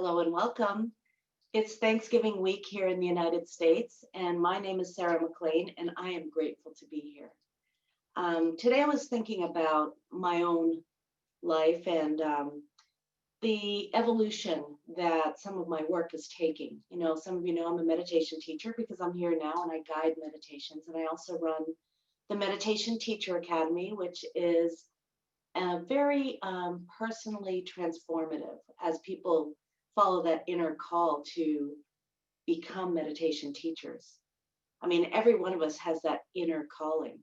Hello and welcome. It's Thanksgiving week here in the United States, and my name is Sarah McLean, and I am grateful to be here. Today I was thinking about my own life and the evolution that some of my work is taking. Some of you know I'm a meditation teacher because I'm here now and I guide meditations, and I also run the Meditation Teacher Academy, which is very personally transformative as people follow that inner call to become meditation teachers. I mean, every one of us has that inner calling.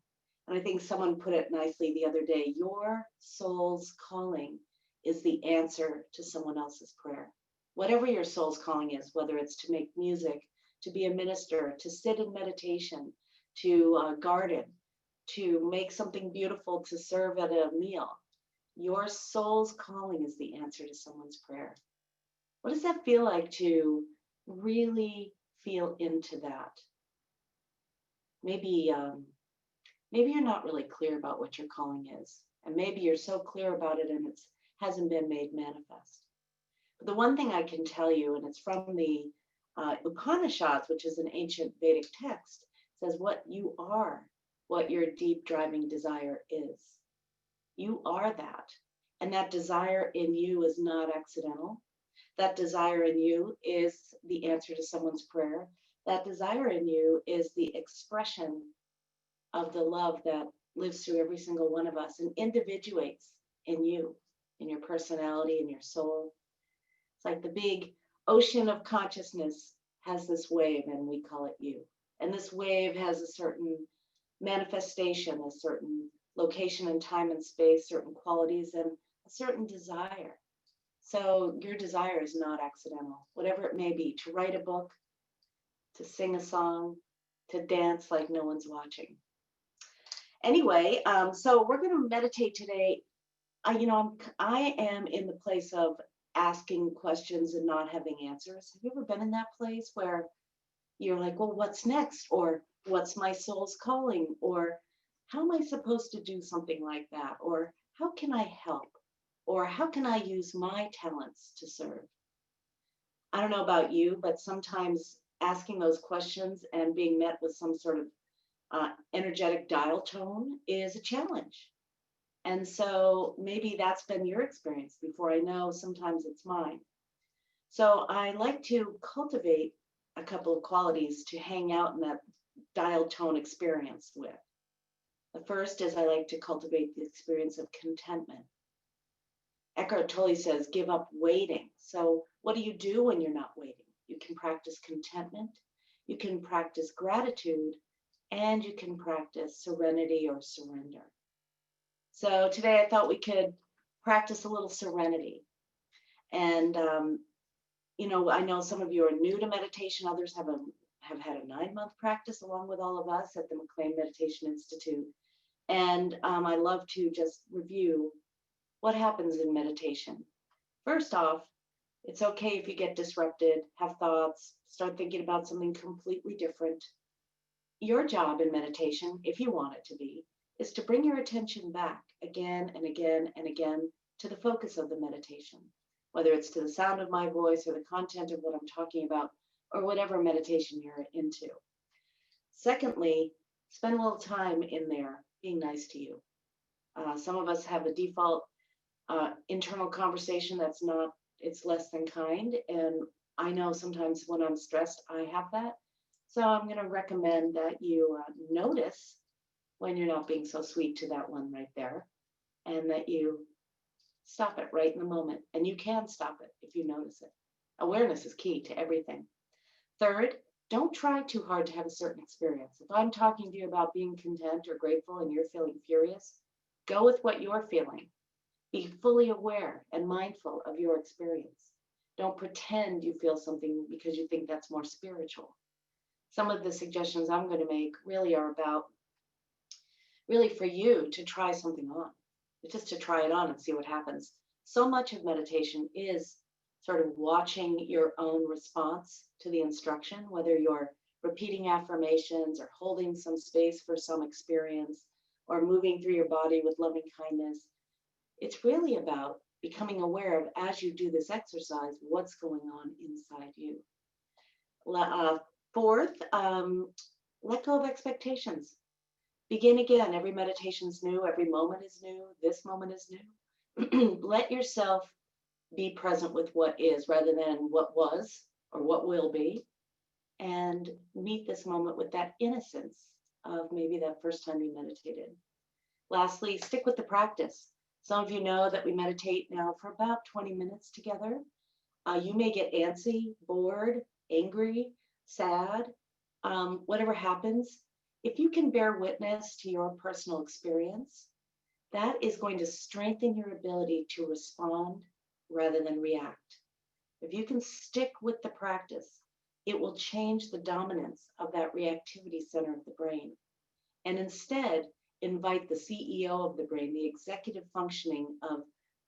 And I think someone put it nicely the other day, your soul's calling is the answer to someone else's prayer. Whatever your soul's calling is, whether it's to make music, to be a minister, to sit in meditation, to garden, to make something beautiful to serve at a meal, your soul's calling is the answer to someone's prayer. What does that feel like to really feel into that? Maybe you're not really clear about what your calling is, and maybe you're so clear about it and it hasn't been made manifest. But the one thing I can tell you, and it's from the Upanishads, which is an ancient Vedic text, says what you are, what your deep driving desire is. You are that, and that desire in you is not accidental. That desire in you is the answer to someone's prayer. That desire in you is the expression of the love that lives through every single one of us and individuates in you, in your personality, in your soul. It's like the big ocean of consciousness has this wave, and we call it you. And this wave has a certain manifestation, a certain location and time and space, certain qualities, and a certain desire. So your desire is not accidental, whatever it may be, to write a book, to sing a song, to dance like no one's watching. Anyway, so we're going to meditate today. I am in the place of asking questions and not having answers. Have you ever been in that place where you're like, well, what's next? Or what's my soul's calling? Or how am I supposed to do something like that? Or how can I help? Or how can I use my talents to serve? I don't know about you, but sometimes asking those questions and being met with some sort of energetic dial tone is a challenge. And so maybe that's been your experience before. I know sometimes it's mine. So I like to cultivate a couple of qualities to hang out in that dial tone experience with. The first is I like to cultivate the experience of contentment. Eckhart Tolle says, give up waiting. So what do you do when you're not waiting? You can practice contentment, you can practice gratitude, and you can practice serenity or surrender. So today I thought we could practice a little serenity. And, I know some of you are new to meditation. Others have had a 9-month practice along with all of us at the McLean Meditation Institute. And I love to just review what happens in meditation. First off, it's okay if you get disrupted, have thoughts, start thinking about something completely different. Your job in meditation, if you want it to be, is to bring your attention back again and again and again to the focus of the meditation, whether it's to the sound of my voice or the content of what I'm talking about, or whatever meditation you're into. Secondly, spend a little time in there being nice to you. Some of us have a default internal conversation it's less than kind. And I know sometimes when I'm stressed, I have that. So I'm going to recommend that you notice when you're not being so sweet to that one right there, and that you stop it right in the moment. And you can stop it if you notice it. Awareness is key to everything. Third, don't try too hard to have a certain experience. If I'm talking to you about being content or grateful and you're feeling furious, go with what you're feeling. Be fully aware and mindful of your experience. Don't pretend you feel something because you think that's more spiritual. Some of the suggestions I'm going to make really are about really for you to try something on, just to try it on and see what happens. So much of meditation is sort of watching your own response to the instruction, whether you're repeating affirmations or holding some space for some experience or moving through your body with loving kindness. It's really about becoming aware of, as you do this exercise, what's going on inside you. Fourth, let go of expectations. Begin again. Every meditation's new. Every moment is new. This moment is new. Let yourself be present with what is rather than what was or what will be. And meet this moment with that innocence of maybe that first time you meditated. Lastly, stick with the practice. Some of you know that we meditate now for about 20 minutes together. You may get antsy, bored, angry, sad, whatever happens. If you can bear witness to your personal experience, that is going to strengthen your ability to respond rather than react. If you can stick with the practice, it will change the dominance of that reactivity center of the brain, and instead invite the CEO of the brain, the executive functioning of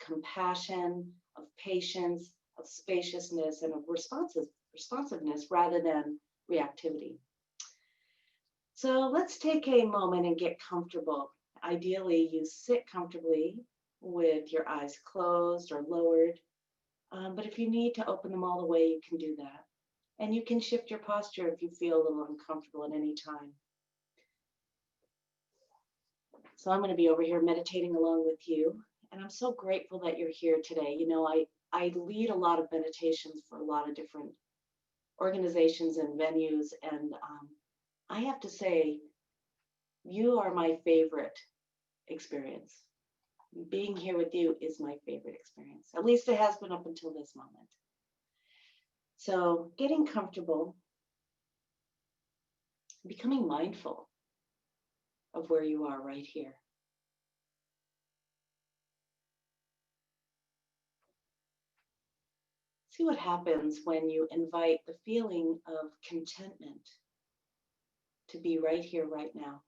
compassion, of patience, of spaciousness, and of responsiveness rather than reactivity. So let's take a moment and get comfortable. Ideally, you sit comfortably with your eyes closed or lowered. But if you need to open them all the way, you can do that. And you can shift your posture if you feel a little uncomfortable at any time. So I'm going to be over here meditating along with you. And I'm so grateful that you're here today. You know, I lead a lot of meditations for a lot of different organizations and venues. And I have to say, you are my favorite experience. Being here with you is my favorite experience. At least it has been up until this moment. So getting comfortable, becoming mindful of where you are right here. See what happens when you invite the feeling of contentment to be right here, right now.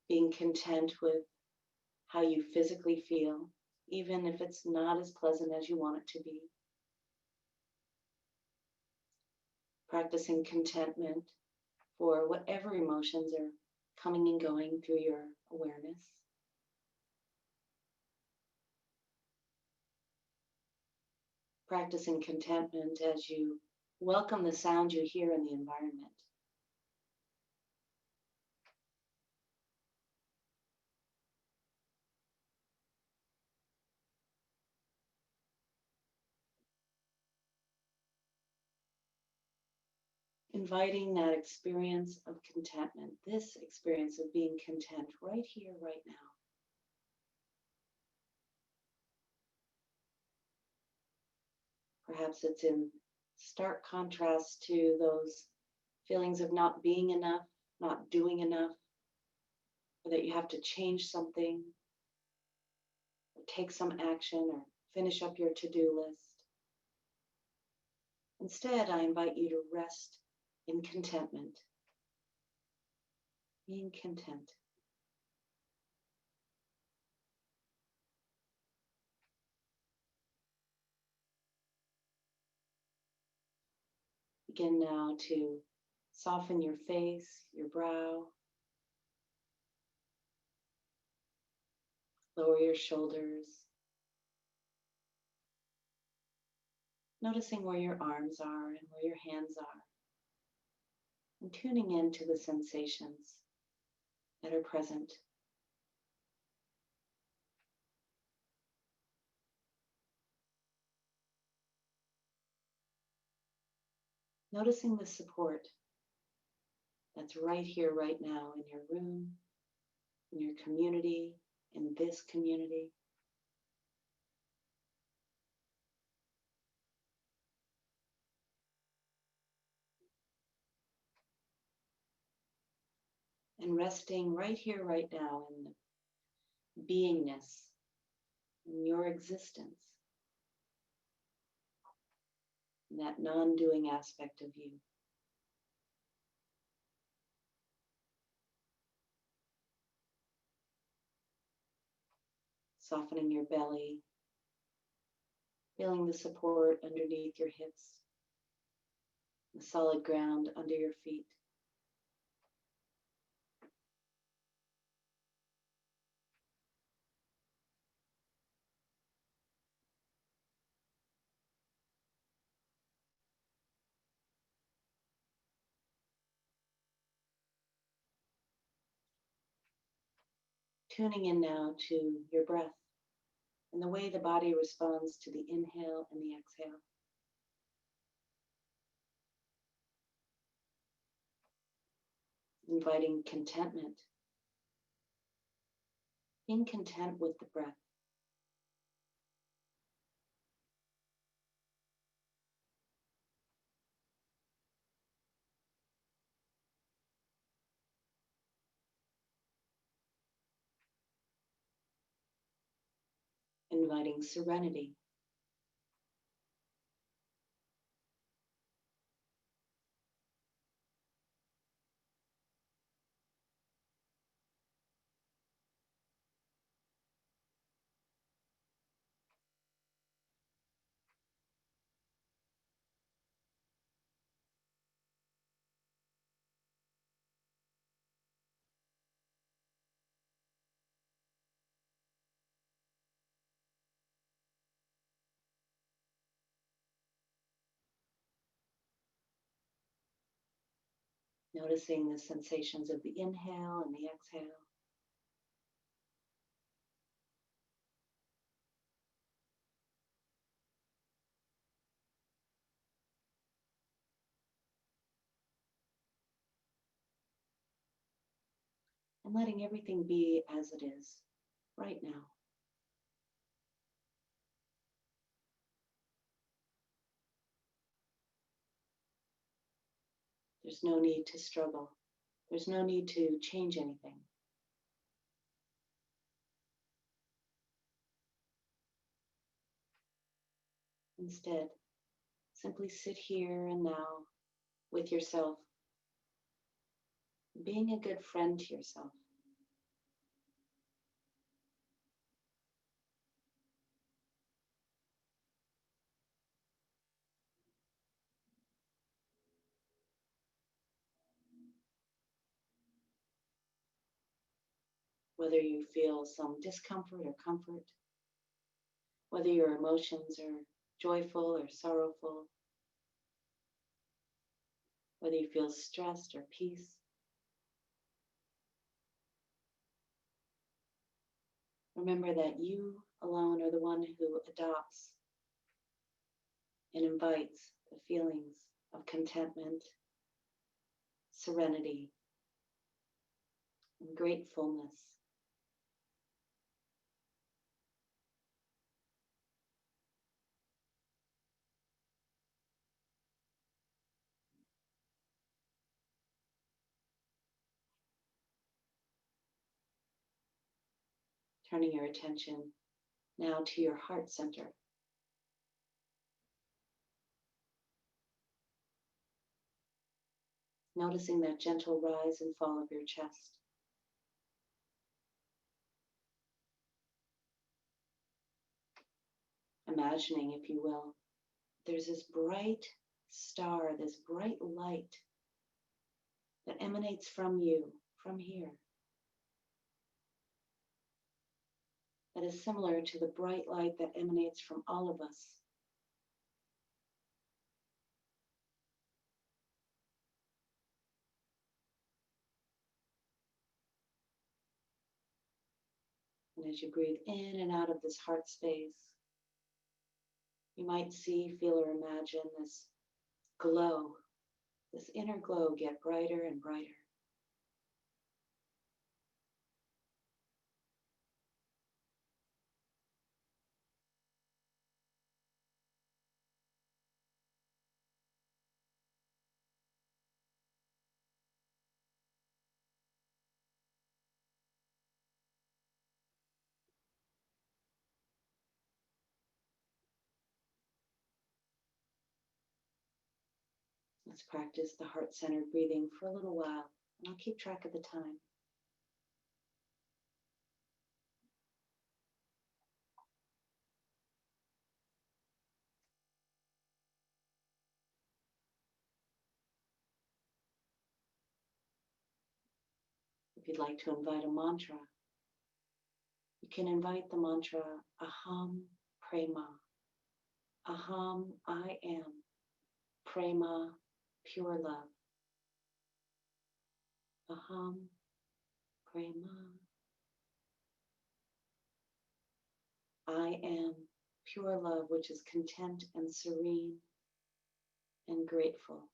Being content with how you physically feel, even if it's not as pleasant as you want it to be. Practicing contentment for whatever emotions are coming and going through your awareness. Practicing contentment as you welcome the sound you hear in the environment. Inviting that experience of contentment, this experience of being content right here, right now. Perhaps it's in stark contrast to those feelings of not being enough, not doing enough, or that you have to change something, or take some action, or finish up your to-do list. Instead, I invite you to rest in contentment, being content. Begin now to soften your face, your brow, lower your shoulders, noticing where your arms are and where your hands are, and tuning into the sensations that are present. Noticing the support that's right here, right now, in your room, in your community, in this community. And resting right here, right now, in the beingness, in your existence, in that non-doing aspect of you. Softening your belly, feeling the support underneath your hips, the solid ground under your feet. Tuning in now to your breath and the way the body responds to the inhale and the exhale. Inviting contentment, being content with the breath. Inviting serenity, noticing the sensations of the inhale and the exhale. And letting everything be as it is right now. There's no need to struggle. There's no need to change anything. Instead, simply sit here and now with yourself, being a good friend to yourself. Whether you feel some discomfort or comfort, whether your emotions are joyful or sorrowful, whether you feel stressed or peace. Remember that you alone are the one who adopts and invites the feelings of contentment, serenity, and gratefulness. Turning your attention now to your heart center. Noticing that gentle rise and fall of your chest. Imagining, if you will, there's this bright star, this bright light that emanates from you, from here, that is similar to the bright light that emanates from all of us. And as you breathe in and out of this heart space, you might see, feel, or imagine this glow, this inner glow get brighter and brighter. Let's practice the heart-centered breathing for a little while, and I'll keep track of the time. If you'd like to invite a mantra, you can invite the mantra Aham Prema. Aham, I am. Prema, pure love. Aham Prema, I am pure love, which is content and serene and grateful.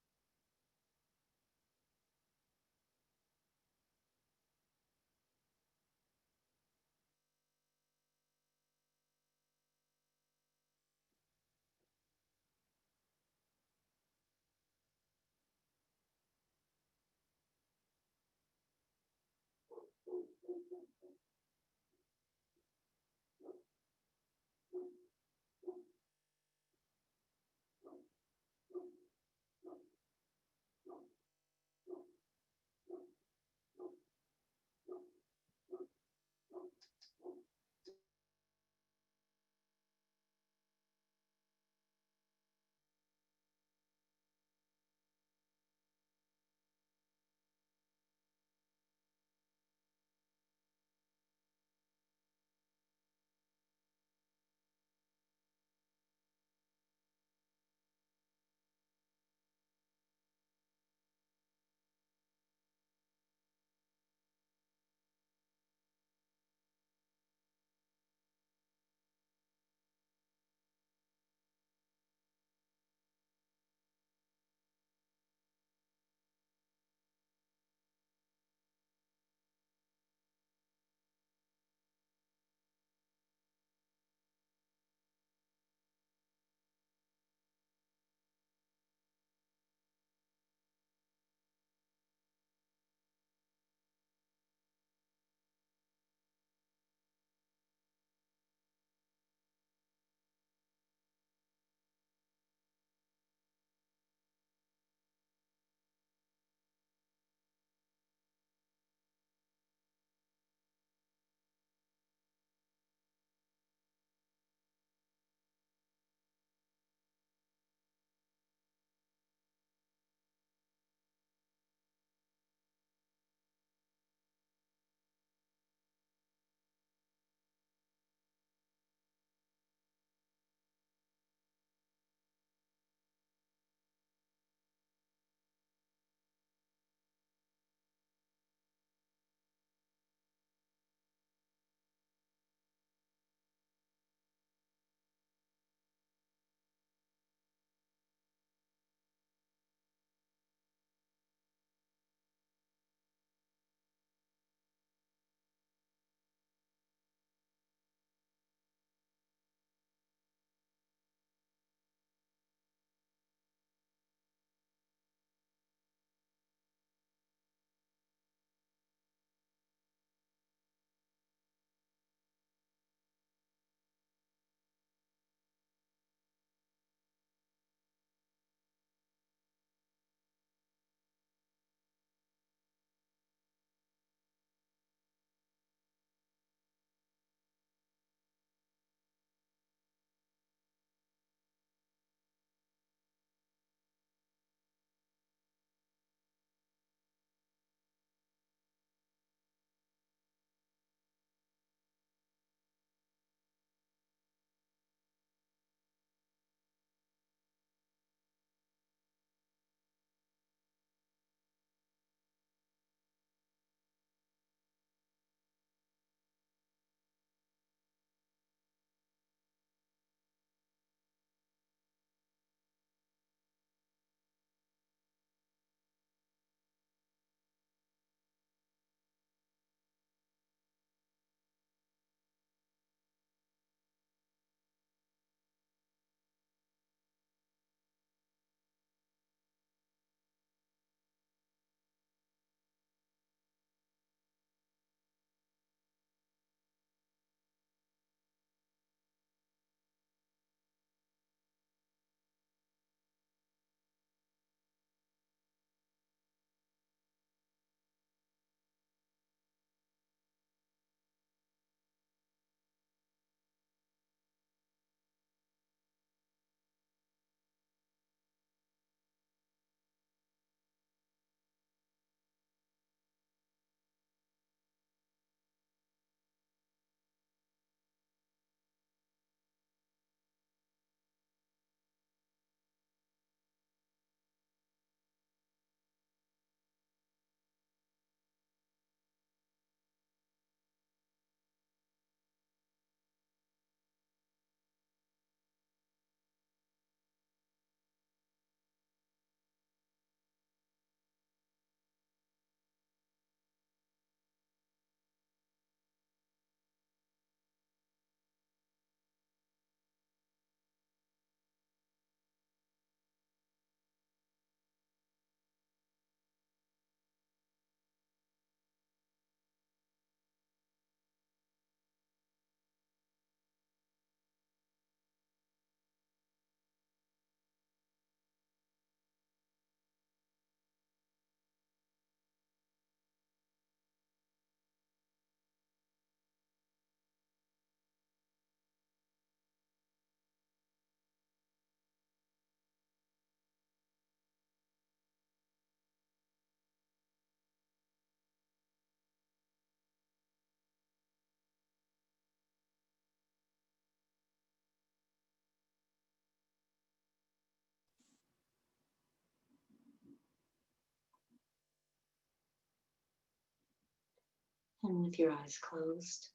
And with your eyes closed,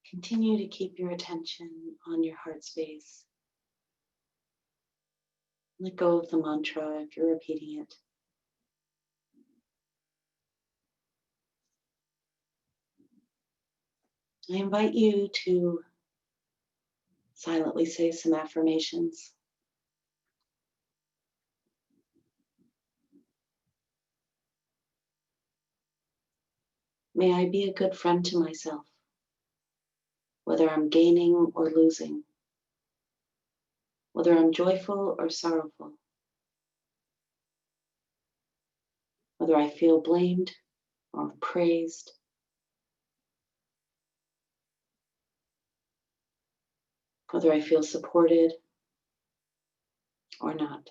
continue to keep your attention on your heart space. Let go of the mantra if you're repeating it. I invite you to silently say some affirmations. May I be a good friend to myself, whether I'm gaining or losing, whether I'm joyful or sorrowful, whether I feel blamed or praised, whether I feel supported or not.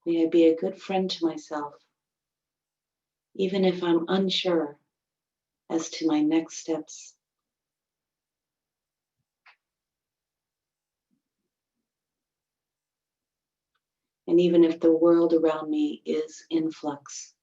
May I be a good friend to myself, even if I'm unsure as to my next steps. And even if the world around me is in flux.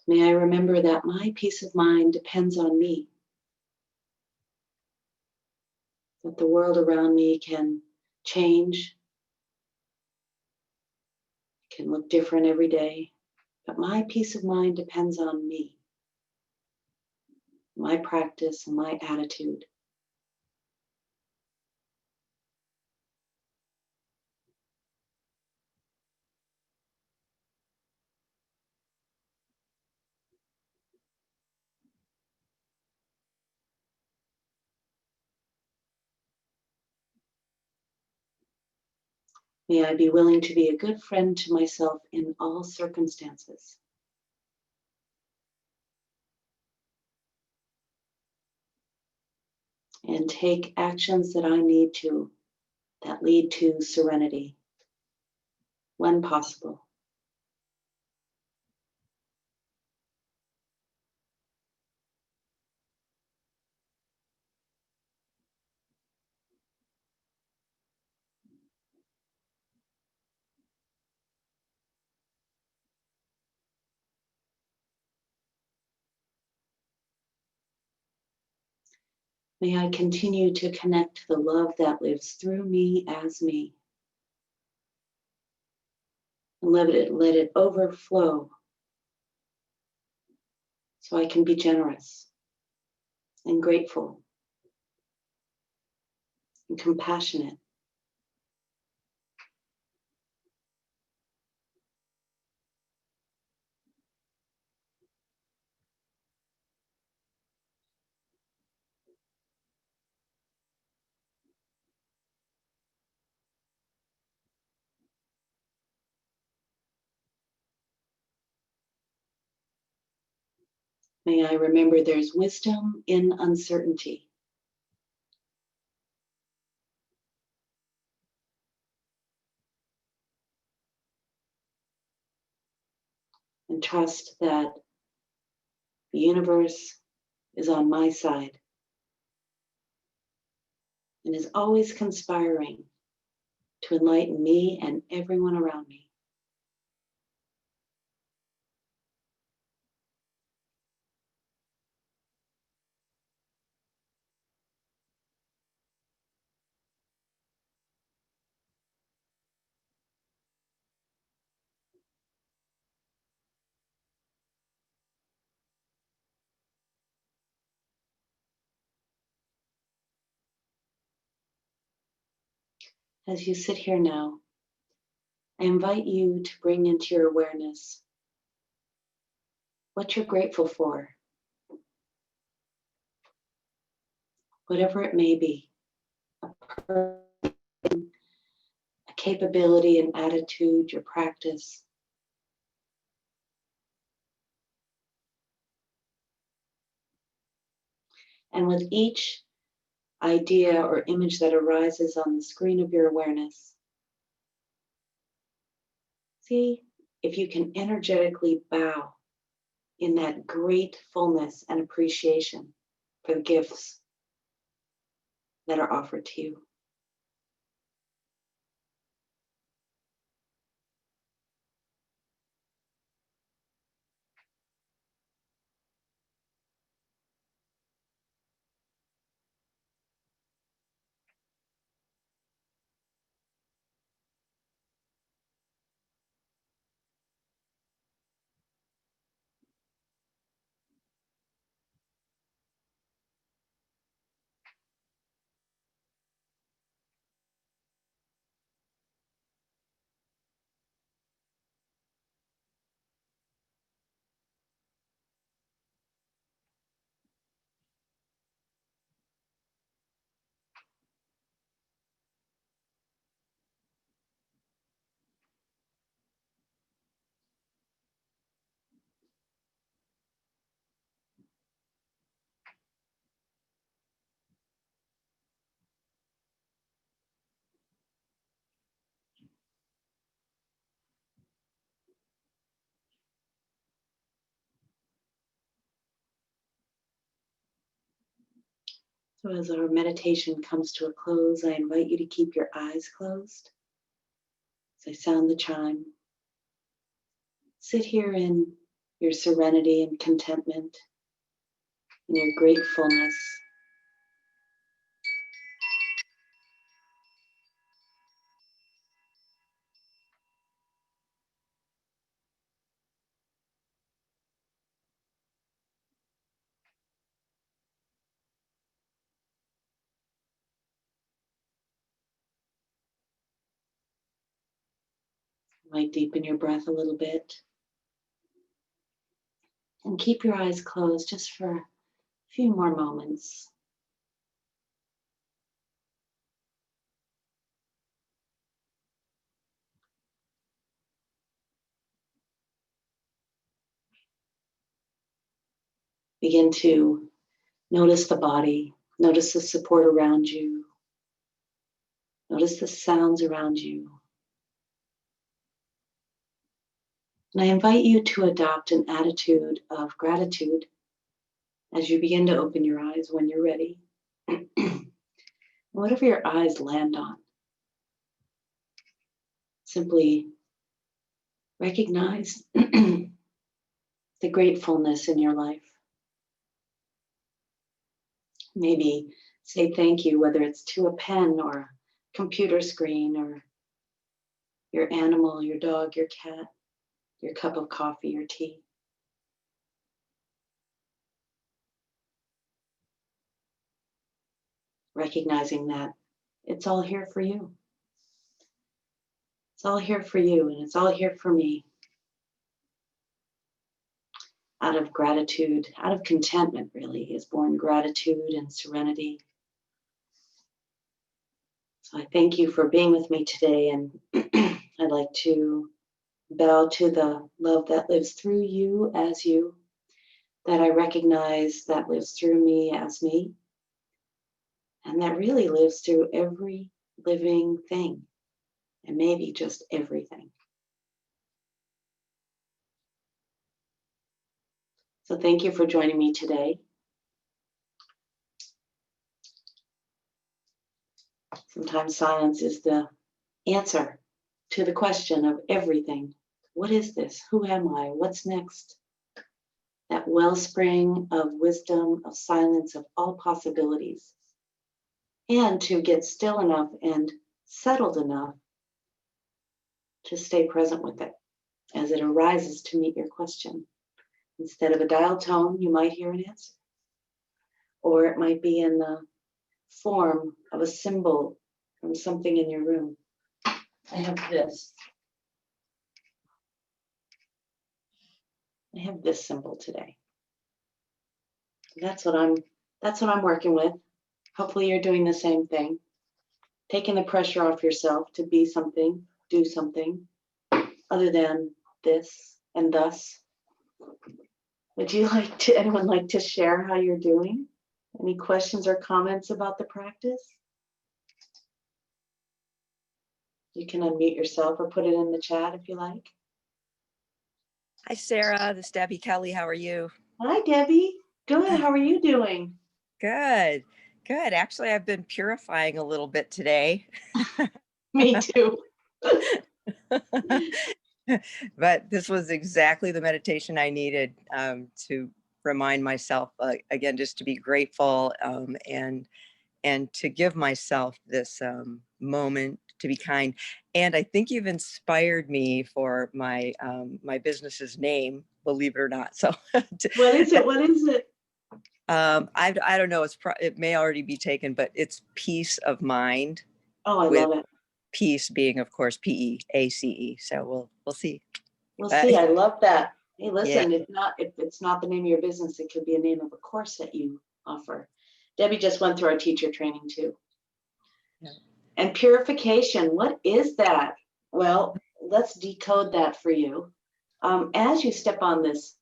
May I remember that my peace of mind depends on me, that the world around me can change, can look different every day, but my peace of mind depends on me, my practice, and my attitude. May I be willing to be a good friend to myself in all circumstances. And take actions that I need to, that lead to serenity, when possible. May I continue to connect to the love that lives through me as me. And let it overflow so I can be generous and grateful and compassionate. May I remember there's wisdom in uncertainty. And trust that the universe is on my side and is always conspiring to enlighten me and everyone around me. As you sit here now, I invite you to bring into your awareness what you're grateful for, whatever it may be, a person, a capability, an attitude, your practice. And with each idea or image that arises on the screen of your awareness, See if you can energetically bow in that gratefulness and appreciation for the gifts that are offered to you. So as our meditation comes to a close, I invite you to keep your eyes closed. As I sound the chime, sit here in your serenity and contentment, in your gratefulness. You might deepen your breath a little bit and keep your eyes closed just for a few more moments. Begin to notice the body, notice the support around you, notice the sounds around you. And I invite you to adopt an attitude of gratitude as you begin to open your eyes when you're ready. Whatever your eyes land on, simply recognize the gratefulness in your life. Maybe say thank you, whether it's to a pen or a computer screen or your animal, your dog, your cat, your cup of coffee or tea. Recognizing that it's all here for you. It's all here for you, and it's all here for me. Out of gratitude, out of contentment, really, is born gratitude and serenity. So I thank you for being with me today, and I'd like to bow to the love that lives through you as you, that I recognize that lives through me as me, and that really lives through every living thing, and maybe just everything. So thank you for joining me today. Sometimes silence is the answer to the question of everything. What is this? Who am I? What's next? That wellspring of wisdom, of silence, of all possibilities. And to get still enough and settled enough to stay present with it as it arises to meet your question. Instead of a dial tone, you might hear an answer. Or it might be in the form of a symbol from something in your room. I have this. I have this symbol today. That's what I'm working with. Hopefully you're doing the same thing. Taking the pressure off yourself to be something, do something other than this and thus. Would you anyone like to share how you're doing? Any questions or comments about the practice? You can unmute yourself or put it in the chat if you like. Hi, Sarah. This is Debbie Kelly. How are you? Hi, Debbie. Good. How are you doing? Good. Good. Actually, I've been purifying a little bit today. Me too. But this was exactly the meditation I needed to remind myself again, just to be grateful and to give myself this moment to be kind. And I think you've inspired me for my business's name, believe it or not. So What is it? What is it? I don't know. It may already be taken, but it's peace of mind, Oh, I with love it. peace being, of course, PEACE. So we'll see. We'll Uh, see. I love that. Hey, yeah. listen, if it's not the name of your business, it could be a name of a course that you offer. Debbie just went through our teacher training too. Yeah. And purification, what is that? Well, let's decode that for you. As you step on this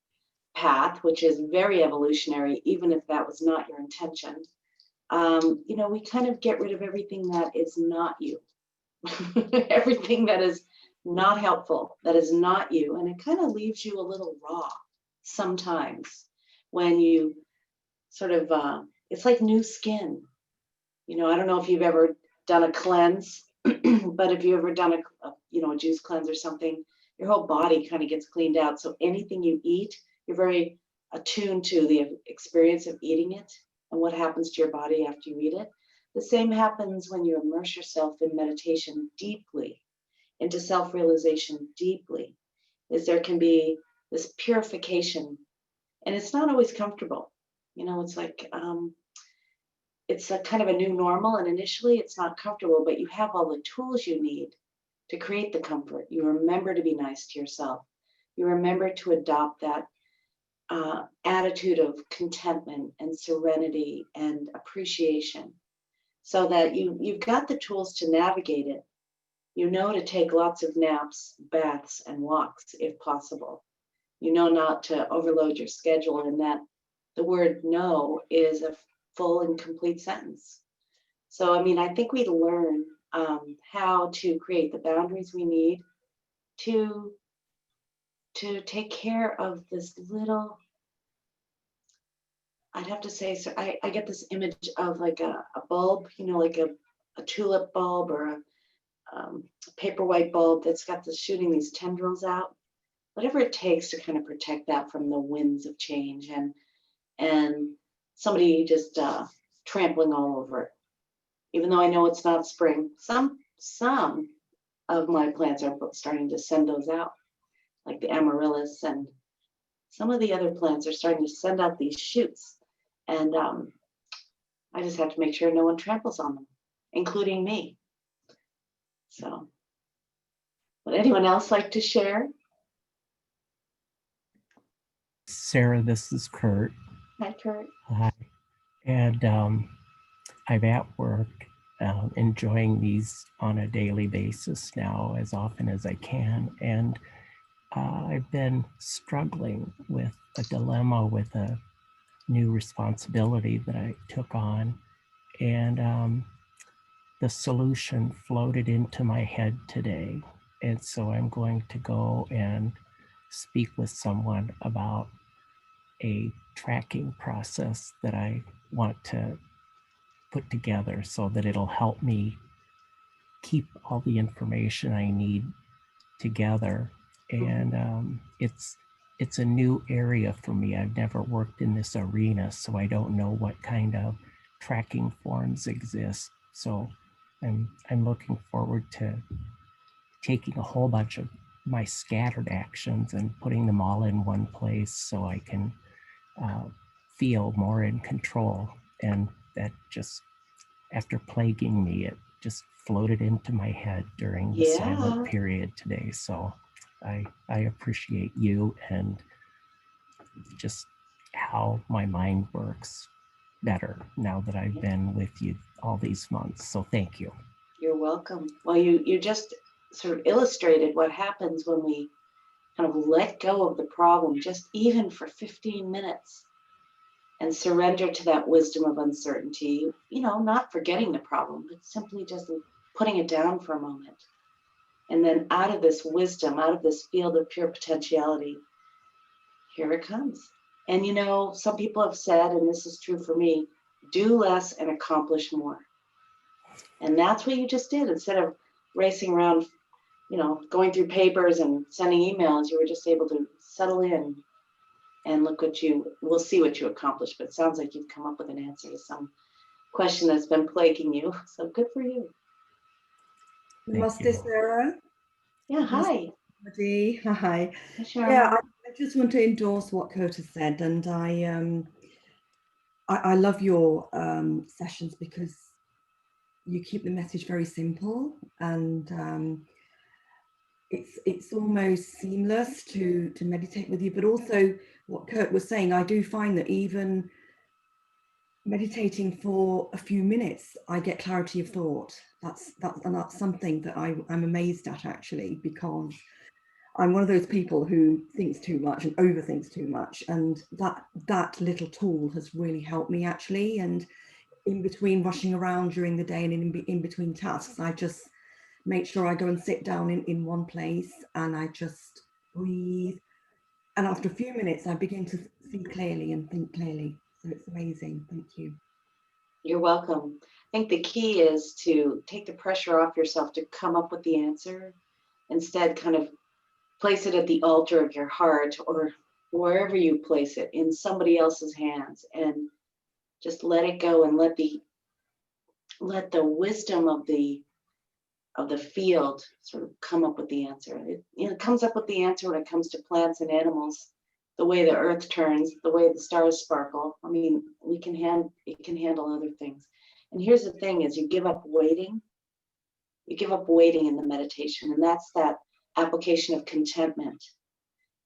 path, which is very evolutionary, even if that was not your intention, we kind of get rid of everything that is not you, everything that is not helpful, that is not you. And it kind of leaves you a little raw sometimes when you sort of, it's like new skin. I don't know if you've ever done a cleanse, but if you ever done a juice cleanse or something, your whole body kind of gets cleaned out. So anything you eat, you're very attuned to the experience of eating it and what happens to your body after you eat it. The same happens when you immerse yourself in meditation deeply, into self-realization deeply, is there can be this purification, and it's not always comfortable. It's like it's a kind of a new normal, and initially it's not comfortable, but you have all the tools you need to create the comfort. You remember to be nice to yourself. You remember to adopt that attitude of contentment and serenity and appreciation, so that you've got the tools to navigate it. To take lots of naps, baths, and walks if possible. Not to overload your schedule, and that the word no is a full and complete sentence. So, I mean, I think we learn how to create the boundaries we need to take care of this little. I'd have to say, so I get this image of like a bulb, like a tulip bulb or a paper white bulb that's got this shooting these tendrils out. Whatever it takes to kind of protect that from the winds of change and somebody just trampling all over it. Even though I know it's not spring, some of my plants are starting to send those out, like the amaryllis, and some of the other plants are starting to send out these shoots. And I just have to make sure no one tramples on them, including me. So, would anyone else like to share? Sarah, this is Kurt. Hi, Kurt. Hi. And I'm at work, enjoying these on a daily basis now as often as I can. And I've been struggling with a dilemma with a new responsibility that I took on. And the solution floated into my head today. And so I'm going to go and speak with someone about a tracking process that I want to put together so that it'll help me keep all the information I need together. And it's a new area for me. I've never worked in this arena, so I don't know what kind of tracking forms exist. So I'm looking forward to taking a whole bunch of my scattered actions and putting them all in one place so I can feel more in control. And that just, after plaguing me, it just floated into my head during the silent period today. So I appreciate you and just how my mind works better now that I've been with you all these months. So thank you. You're welcome. Well, you just sort of illustrated what happens when we kind of let go of the problem, just even for 15 minutes, and surrender to that wisdom of uncertainty, not forgetting the problem, but simply just putting it down for a moment. And then out of this wisdom, out of this field of pure potentiality, here it comes. And you know, some people have said, and this is true for me, do less and accomplish more. And that's what you just did. Instead of racing around, you know, going through papers and sending emails, you were just able to settle in and look what we'll see what you accomplished. But it sounds like you've come up with an answer to some question that's been plaguing you. So good for you. Thank Namaste, you. Sarah. Yeah, hi. Everybody. Hi. Hi, Sharon. Yeah, I just want to endorse what Kurt has said, and I love your sessions because you keep the message very simple, and it's almost seamless to meditate with you. But also, what Kurt was saying, I do find that even meditating for a few minutes, I get clarity of thought. That's something that I'm amazed at, actually, because I'm one of those people who thinks too much and overthinks too much, and that little tool has really helped me, actually. And in between rushing around during the day and in between tasks, I just make sure I go and sit down in one place and I just breathe. And after a few minutes, I begin to see clearly and think clearly. So it's amazing. Thank you. You're welcome. I think the key is to take the pressure off yourself to come up with the answer. Instead, kind of place it at the altar of your heart or wherever you place it in somebody else's hands, and just let it go and let the wisdom of the field sort of come up with the answer. It comes up with the answer when it comes to plants and animals, the way the earth turns, the way the stars sparkle. I mean, it can handle other things. And here's the thing is you give up waiting. You give up waiting in the meditation, and that's that application of contentment,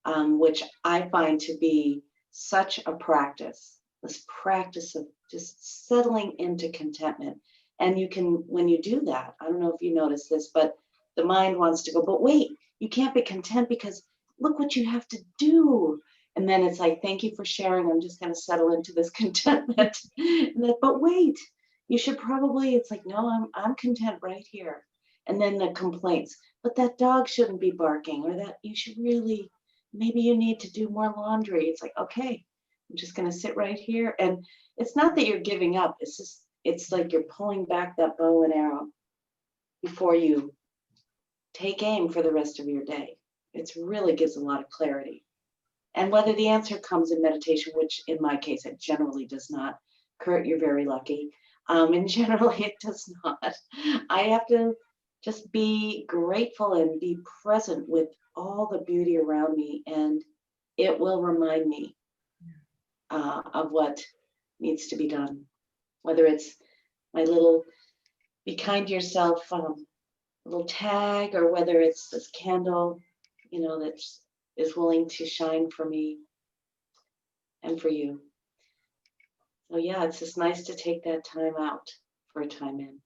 which I find to be such a practice, this practice of just settling into contentment. And you can, when you do that, I don't know if you notice this, but the mind wants to go, but wait, you can't be content because look what you have to do. And then it's like, thank you for sharing. I'm just going to settle into this contentment. But wait, you should probably, it's like, no, I'm content right here. And then the complaints, but that dog shouldn't be barking, or that you should really, maybe you need to do more laundry. It's like, okay, I'm just going to sit right here. And it's not that you're giving up. It's just, it's like you're pulling back that bow and arrow before you take aim for the rest of your day. It really gives a lot of clarity. And whether the answer comes in meditation, which in my case, it generally does not. Kurt, you're very lucky. And generally it does not. I have to just be grateful and be present with all the beauty around me, and it will remind me of what needs to be done. Whether it's my little be kind to yourself little tag, or whether it's this candle, you know, that is willing to shine for me and for you. So yeah, it's just nice to take that time out for a time in.